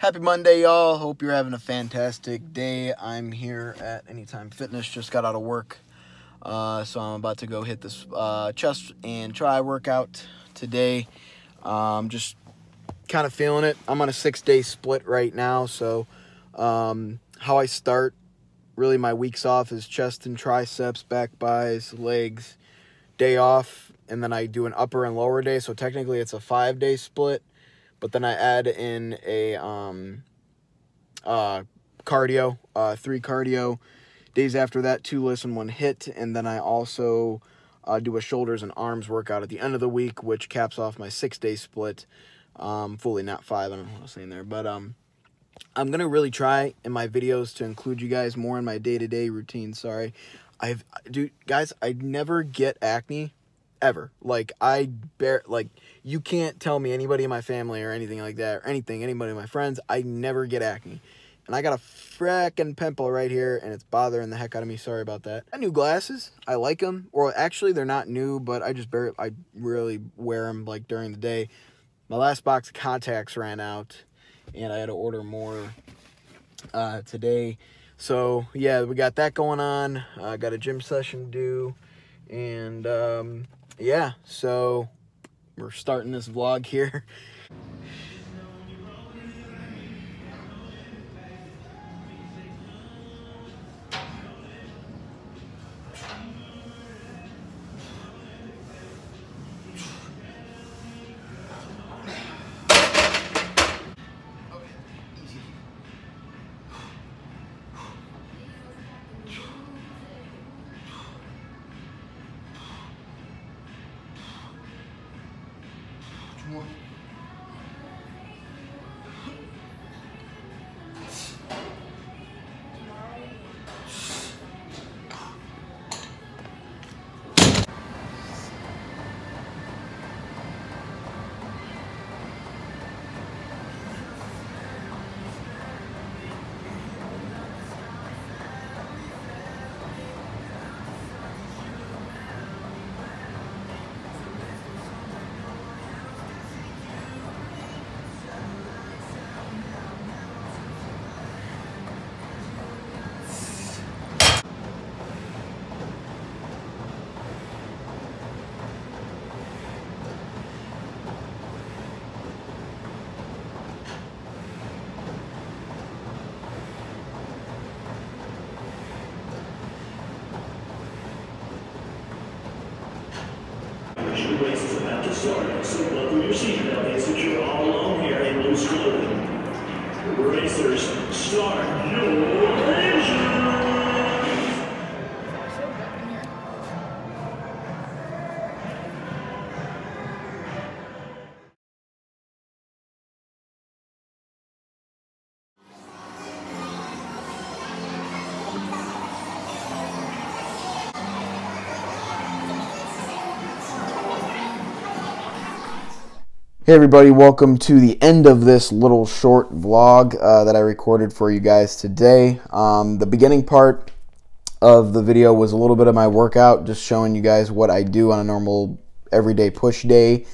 Happy Monday, y'all. Hope you're having a fantastic day. I'm here at Anytime Fitness. Just got out of work. So I'm about to go hit this chest and try workout today. Just kind of feeling it. I'm on a 6-day split right now. So how I start really my weeks off is chest and triceps, back buys, legs, day off, and then I do an upper and lower day. So technically it's a 5-day split. But then I add in a cardio, 3 cardio. Days after that, 2 lifts and 1 hit. And then I also do a shoulders and arms workout at the end of the week, which caps off my 6-day split. Fully, not 5, I don't know what I was saying there. But I'm going to really try in my videos to include you guys more in my day-to-day routine. Sorry. Guys, I never get acne. Ever. Like, you can't tell me anybody in my family or anything like that, or anybody in my friends, I never get acne. And I got a frickin' pimple right here, and it's bothering the heck out of me. Sorry about that. I got new glasses. I like them. Or actually, they're not new, but I really wear them, like, during the day. My last box of contacts ran out, and I had to order more today. So, yeah, we got that going on. I got a gym session to do, and, yeah, so we're starting this vlog here. More. The race is about to start, so buckle your seatbelt and secure all along here in loose clothing. Racers, start your engine! Hey everybody, welcome to the end of this little short vlog that I recorded for you guys today. The beginning part of the video was a little bit of my workout, just showing you guys what I do on a normal everyday push day.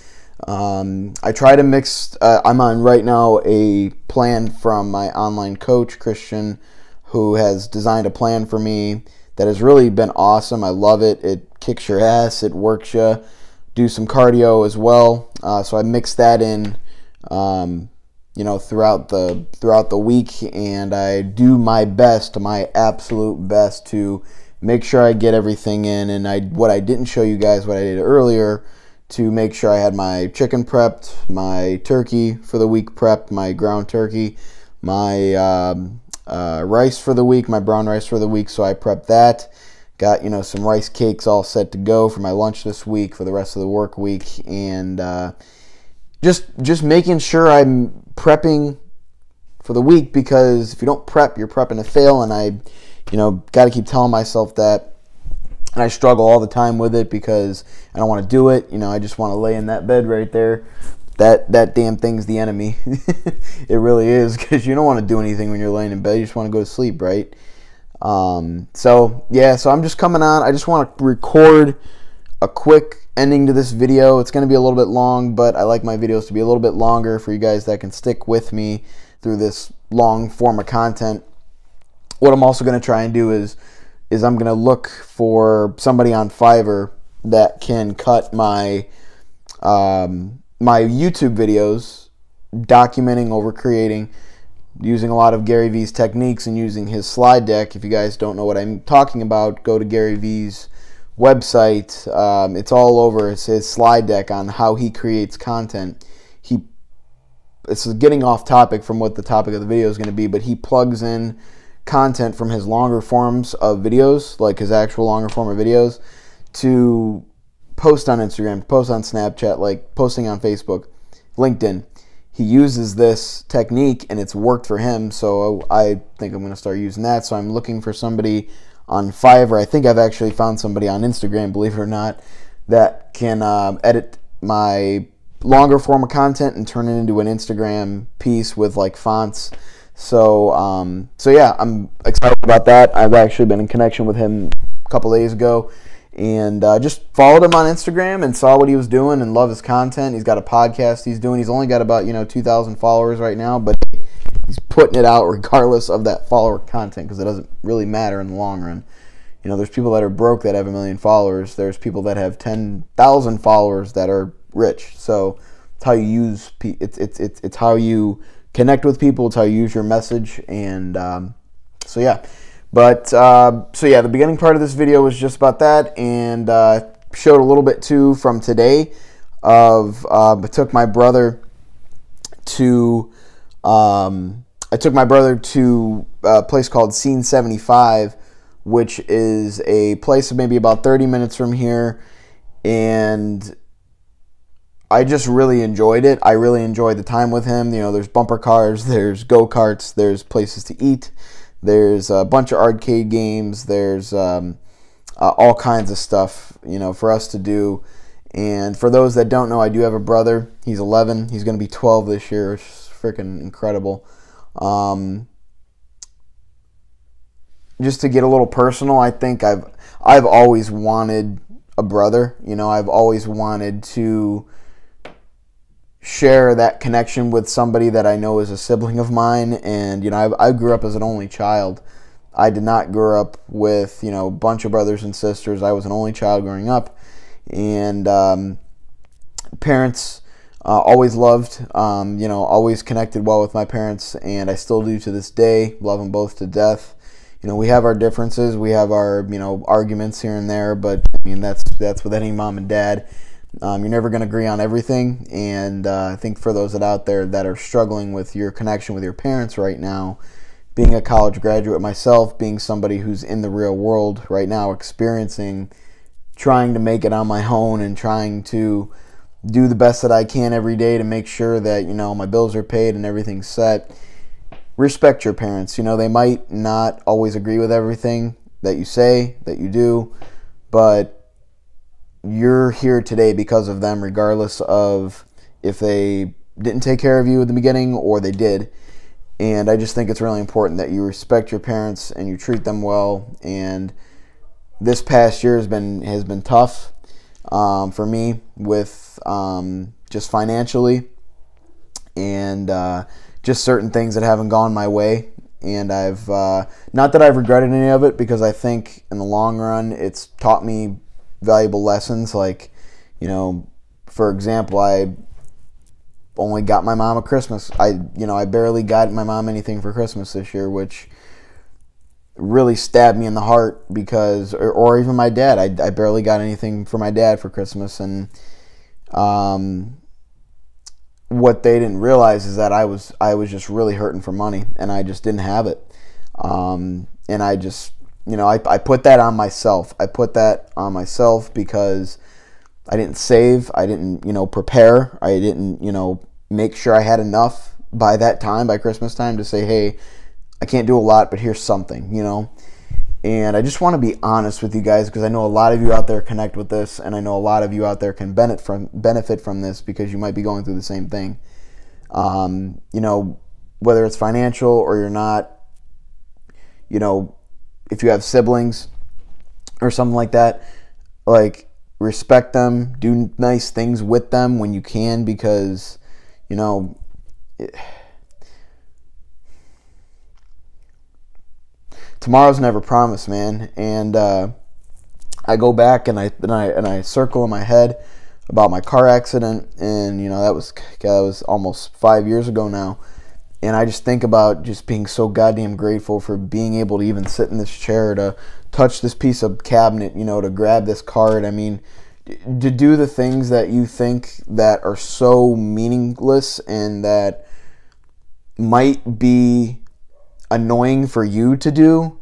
I try to mix, I'm on right now a plan from my online coach, Christian, who has designed a plan for me that has really been awesome. I love it. It kicks your ass, it works you. Do some cardio as well, so I mix that in, you know, throughout the week, and I do my best, my absolute best, to make sure I get everything in. And what I didn't show you guys, what I did earlier, to make sure I had my chicken prepped, my turkey for the week prepped, my ground turkey, my rice for the week, my brown rice for the week. So I prepped that. Got, you know, some rice cakes all set to go for my lunch this week, for the rest of the work week, and just making sure I'm prepping for the week, because if you don't prep, you're prepping to fail. And I, you know, got to keep telling myself that, and I struggle all the time with it because I don't want to do it. You know, I just want to lay in that bed right there. That damn thing's the enemy. It really is, because you don't want to do anything when you're laying in bed. You just want to go to sleep, right? So yeah, so I'm just coming on. I just want to record a quick ending to this video. It's going to be a little bit long, but I like my videos to be a little bit longer for you guys that can stick with me through this long form of content. What I'm also going to try and do is I'm going to look for somebody on Fiverr that can cut my my YouTube videos, documenting over creating, using a lot of Gary Vee's techniques and using his slide deck. If you guys don't know what I'm talking about, go to Gary Vee's website. It's all over. It's his slide deck on how he creates content. It's getting off topic from what the topic of the video is going to be, but he plugs in content from his longer forms of videos, like his actual longer form of videos, to post on Instagram, post on Snapchat, like posting on Facebook, LinkedIn. He uses this technique and it's worked for him, so I think I'm going to start using that. So I'm looking for somebody on Fiverr. I think I've actually found somebody on Instagram, believe it or not, that can edit my longer form of content and turn it into an Instagram piece with like fonts. So yeah, I'm excited about that. I've actually been in connection with him a couple days ago, and just followed him on Instagram and saw what he was doing and love his content. He's got a podcast he's doing. He's only got about 2,000 followers right now, but he's putting it out regardless of that follower content, because it doesn't really matter in the long run. There's people that are broke that have 1 million followers. There's people that have 10,000 followers that are rich. So it's how you use it's how you connect with people. It's how you use your message. And so yeah. But so yeah, the beginning part of this video was just about that, and showed a little bit too from today of I took my brother to a place called Scene 75, which is a place maybe about 30 minutes from here, and I just really enjoyed it. I really enjoyed the time with him. There's bumper cars, there's go-karts, there's places to eat, there's a bunch of arcade games, there's all kinds of stuff, for us to do. And for those that don't know, I do have a brother. He's 11. He's going to be 12 this year. It's freaking incredible. Just to get a little personal, I think I've always wanted a brother. I've always wanted to share that connection with somebody that I know is a sibling of mine. And I grew up as an only child. I did not grow up with a bunch of brothers and sisters. I was an only child growing up, and parents always loved, always connected well with my parents, and I still do to this day. Love them both to death. We have our differences, we have our arguments here and there, but I mean that's with any mom and dad. You're never going to agree on everything, and I think for those out there that are struggling with your connection with your parents right now, being a college graduate myself, being somebody who's in the real world right now, experiencing, trying to make it on my own and trying to do the best that I can every day to make sure that my bills are paid and everything's set. Respect your parents. They might not always agree with everything that you say, that you do, but you're here today because of them, regardless of if they didn't take care of you at the beginning or they did. And I just think it's really important that you respect your parents and you treat them well. And this past year has been tough for me with just financially, and just certain things that haven't gone my way. And I've not that I've regretted any of it, because I think in the long run it's taught me valuable lessons. Like, for example, I only got my mom a Christmas. I barely got my mom anything for Christmas this year, which really stabbed me in the heart, because, or even my dad, I barely got anything for my dad for Christmas. And what they didn't realize is that I was just really hurting for money, and I just didn't have it. And I just, I put that on myself. I put that on myself because I didn't save. I didn't, prepare. I didn't, make sure I had enough by that time, by Christmas time, to say, hey, I can't do a lot, but here's something, And I just want to be honest with you guys, because I know a lot of you out there connect with this, and I know a lot of you out there can benefit from this, because you might be going through the same thing. Whether it's financial or you're not, if you have siblings or something like that, like, respect them, do nice things with them when you can, because tomorrow's never promised, man. And I go back and I circle in my head about my car accident, and that was almost 5 years ago now. And I just think about just being so goddamn grateful for being able to even sit in this chair, to touch this piece of cabinet, to grab this card. I mean, to do the things that you think that are so meaningless and that might be annoying for you to do,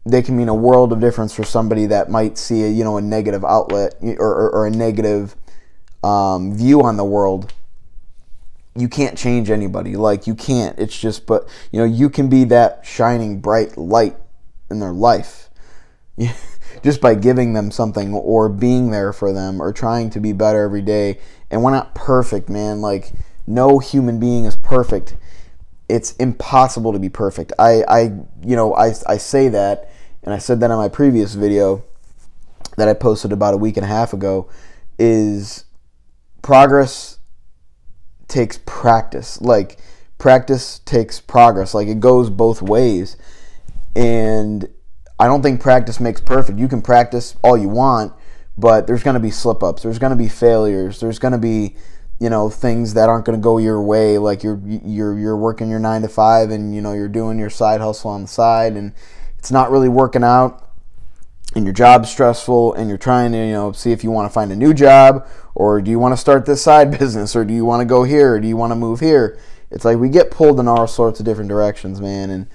they can mean a world of difference for somebody that might see a negative outlet or a negative view on the world. You can't change anybody. Like, you can't. It's just, but you can be that shining bright light in their life just by giving them something or being there for them or trying to be better every day. And we're not perfect, man. Like, no human being is perfect. It's impossible to be perfect. I say that, and I said that in my previous video that I posted about a week and a half ago, is progress takes practice. Like, practice takes progress. Like, it goes both ways. And I don't think practice makes perfect. You can practice all you want, but there's going to be slip-ups. There's going to be failures. There's going to be things that aren't going to go your way. Like, you're working your 9 to 5, and you're doing your side hustle on the side, and it's not really working out, and your job's stressful, and you're trying to see if you want to find a new job, or do you want to start this side business, or do you want to go here, or do you want to move here? It's like we get pulled in all sorts of different directions, man. And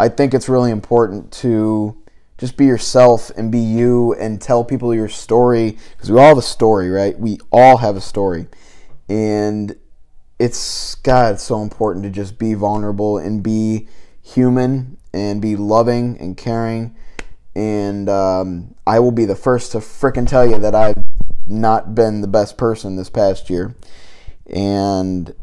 I think it's really important to just be yourself and be you and tell people your story, because we all have a story, right? We all have a story. And it's so important to just be vulnerable and be human and be loving and caring. And I will be the first to frickin' tell you that I've not been the best person this past year. And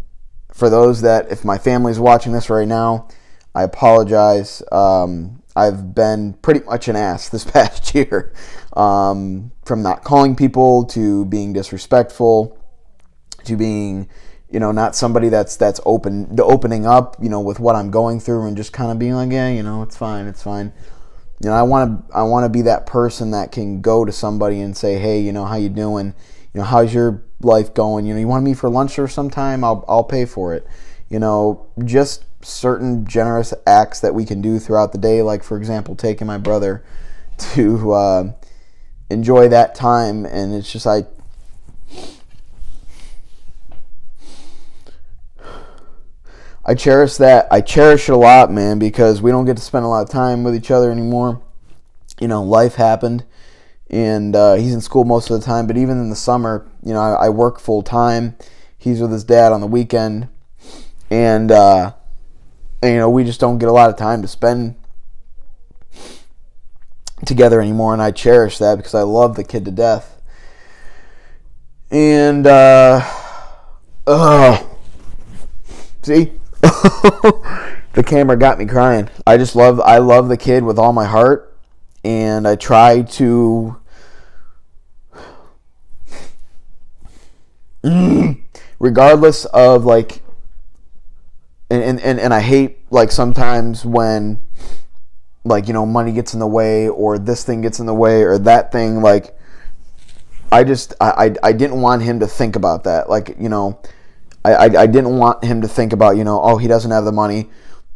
for those that, if my family's watching this right now, I apologize. I've been pretty much an ass this past year, from not calling people to being disrespectful to being, not somebody that's opening up, with what I'm going through, and just kind of being like, yeah, it's fine. I want to be that person that can go to somebody and say, hey, how you doing? How's your life going? You want to meet for lunch or sometime? I'll pay for it. Just certain generous acts that we can do throughout the day. Like, for example, taking my brother to enjoy that time. And it's just, I cherish that. I cherish it a lot, man, because we don't get to spend a lot of time with each other anymore. Life happened, and he's in school most of the time. But even in the summer, I work full time. He's with his dad on the weekend, and we just don't get a lot of time to spend together anymore. And I cherish that because I love the kid to death. And see. The camera got me crying. I love the kid with all my heart, and I try to regardless of, like, and I hate, like, sometimes when, like, money gets in the way, or this thing gets in the way, or that thing. Like, I didn't want him to think about that. Like, I didn't want him to think about, oh, he doesn't have the money.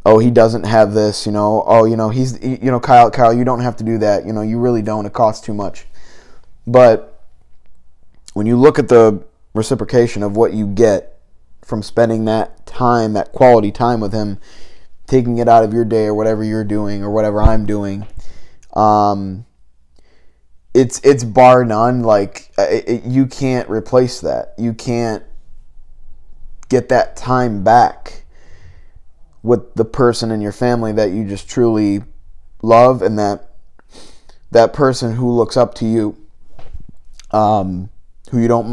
Oh, he doesn't have this, oh, he's, Kyle, you don't have to do that. You really don't. It costs too much. But when you look at the reciprocation of what you get from spending that time, that quality time with him, taking it out of your day or whatever you're doing or whatever I'm doing, it's bar none. Like, you can't replace that. You can't get that time back with the person in your family that you just truly love, and that person who looks up to you, who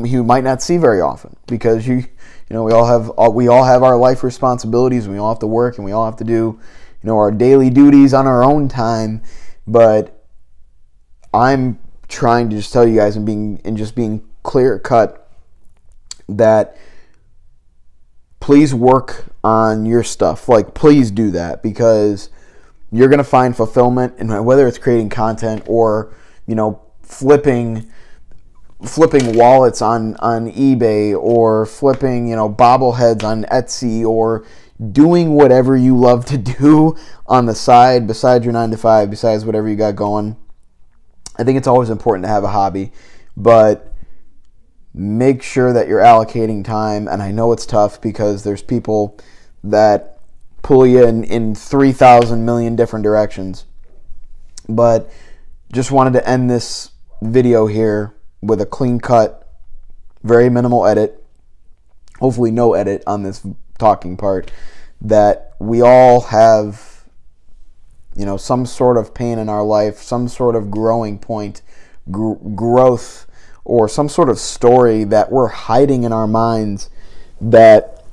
you might not see very often, because we all have our life responsibilities, and we all have to work, and we all have to do our daily duties on our own time. But I'm trying to just tell you guys, and being clear cut, that please work on your stuff. Like, please do that, because you're going to find fulfillment in whether it's creating content or, you know, flipping wallets on eBay, or flipping, you know, bobbleheads on Etsy, or doing whatever you love to do on the side besides your 9 to 5, besides whatever you got going. I think it's always important to have a hobby, but make sure that you're allocating time. And I know it's tough because there's people that pull you in 3,000 million different directions. But just wanted to end this video here with a clean cut, very minimal edit, hopefully no edit on this talking part, that we all have, you know, some sort of pain in our life, some sort of growing point, growth, or some sort of story that we're hiding in our minds that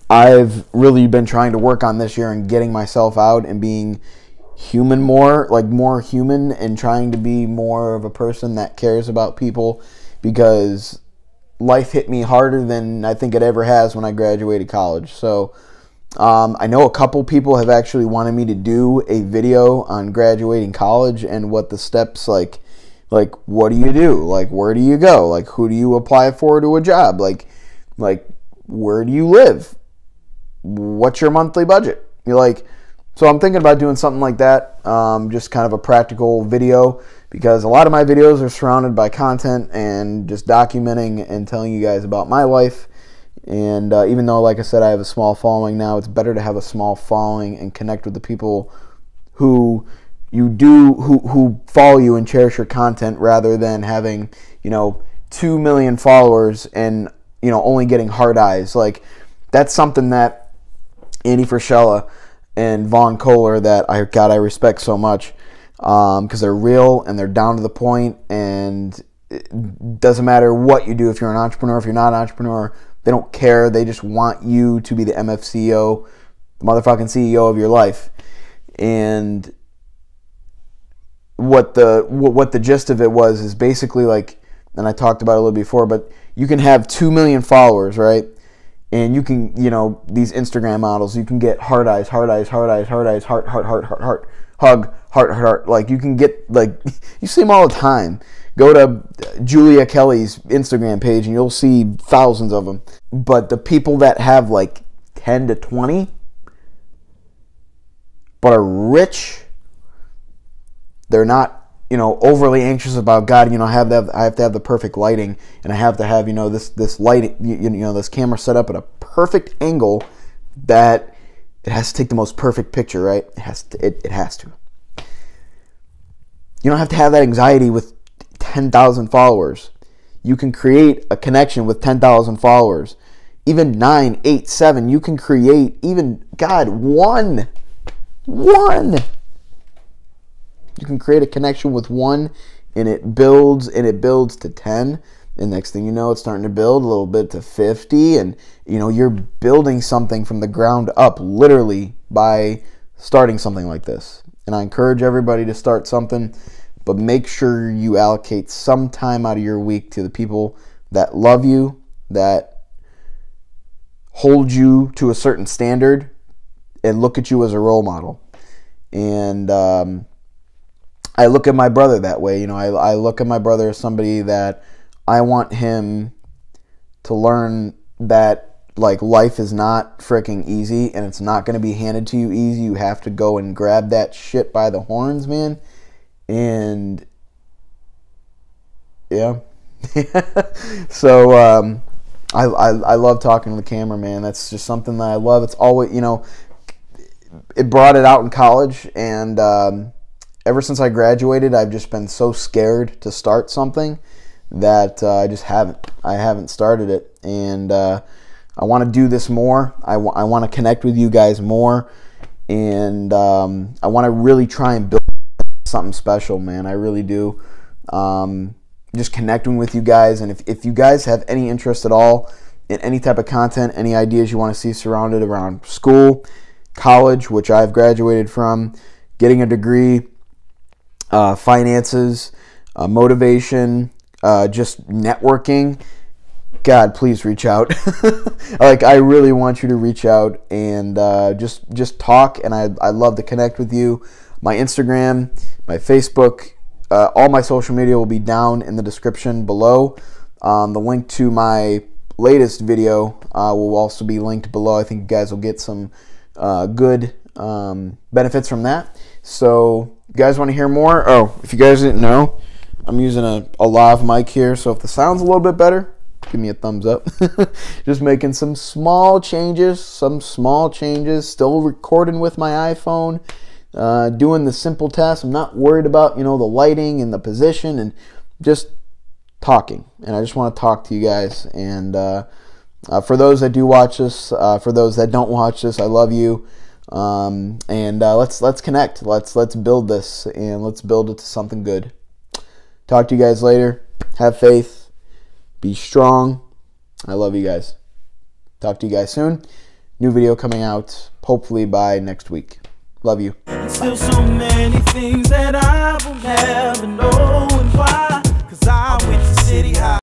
I've really been trying to work on this year and getting myself out and being human more, like more human, and trying to be more of a person that cares about people, because life hit me harder than I think it ever has when I graduated college. So I know a couple people have actually wanted me to do a video on graduating college and what the steps, like what do you do? Like, where do you go? Like, who do you apply for to a job? Like where do you live? What's your monthly budget? You're like, so I'm thinking about doing something like that, just kind of a practical video, because a lot of my videos are surrounded by content and just documenting and telling you guys about my life. And even though, like I said, I have a small following now, it's better to have a small following and connect with the people who follow you and cherish your content, rather than having, you know, 2 million followers and, you know, only getting hard eyes. Like, that's something that Andy Frischella and Vaughn Kohler, that I respect so much, because they're real and they're down to the point, and it doesn't matter what you do. If you're an entrepreneur, if you're not an entrepreneur, they don't care. They just want you to be the MFCEO, the motherfucking CEO of your life. And what the gist of it was is basically like, and I talked about it a little before, but you can have 2 million followers, right? And you can, you know, these Instagram models, you can get hard eyes, heart, hug. Like, you can get, like, you see them all the time. Go to Julia Kelly's Instagram page and you'll see thousands of them. But the people that have like 10 to 20 but are rich, they're not, you know, overly anxious about, God, you know, I have to have the perfect lighting, and I have to have, you know, this lighting, you know, this camera set up at a perfect angle that it has to take the most perfect picture, right? It has to. You don't have to have that anxiety with 10,000 followers. You can create a connection with 10,000 followers. Even 9, 8, 7, you can create, even, God, one. You can create a connection with one, and it builds to 10. And next thing you know, it's starting to build a little bit to 50. And, you know, you're building something from the ground up, literally, by starting something like this. And I encourage everybody to start something, but make sure you allocate some time out of your week to the people that love you, that hold you to a certain standard, and look at you as a role model. And I look at my brother that way. You know, I look at my brother as somebody that I want him to learn that, like, life is not freaking easy, and it's not going to be handed to you easy. You have to go and grab that shit by the horns, man. And yeah. So I love talking to the camera, man. That's just something that I love. It's always, you know, it brought it out in college, and ever since I graduated, I've just been so scared to start something that I haven't started it. And I want to do this more. I want to connect with you guys more, and I want to really try and build something special, man. I really do. Just connecting with you guys, and if you guys have any interest at all in any type of content, any ideas you want to see surrounded around school, college, which I've graduated from, getting a degree, finances, motivation, just networking, God, please reach out. Like, I really want you to reach out and just talk, and I love to connect with you. My Instagram, my Facebook, all my social media will be down in the description below. The link to my latest video will also be linked below. I think you guys will get some good benefits from that. So, you guys want to hear more? Oh, if you guys didn't know, I'm using a lav mic here, so if the sound's a little bit better, give me a thumbs up. Just making some small changes, still recording with my iPhone, doing the simple tasks. I'm not worried about, the lighting and the position, and just talking. And I just want to talk to you guys. And for those that do watch this, for those that don't watch this, I love you. And let's connect. Let's build this, and let's build it to something good. Talk to you guys later. Have faith. Be strong. I love you guys. Talk to you guys soon. New video coming out hopefully by next week. Love you. Still so many things that I will never know.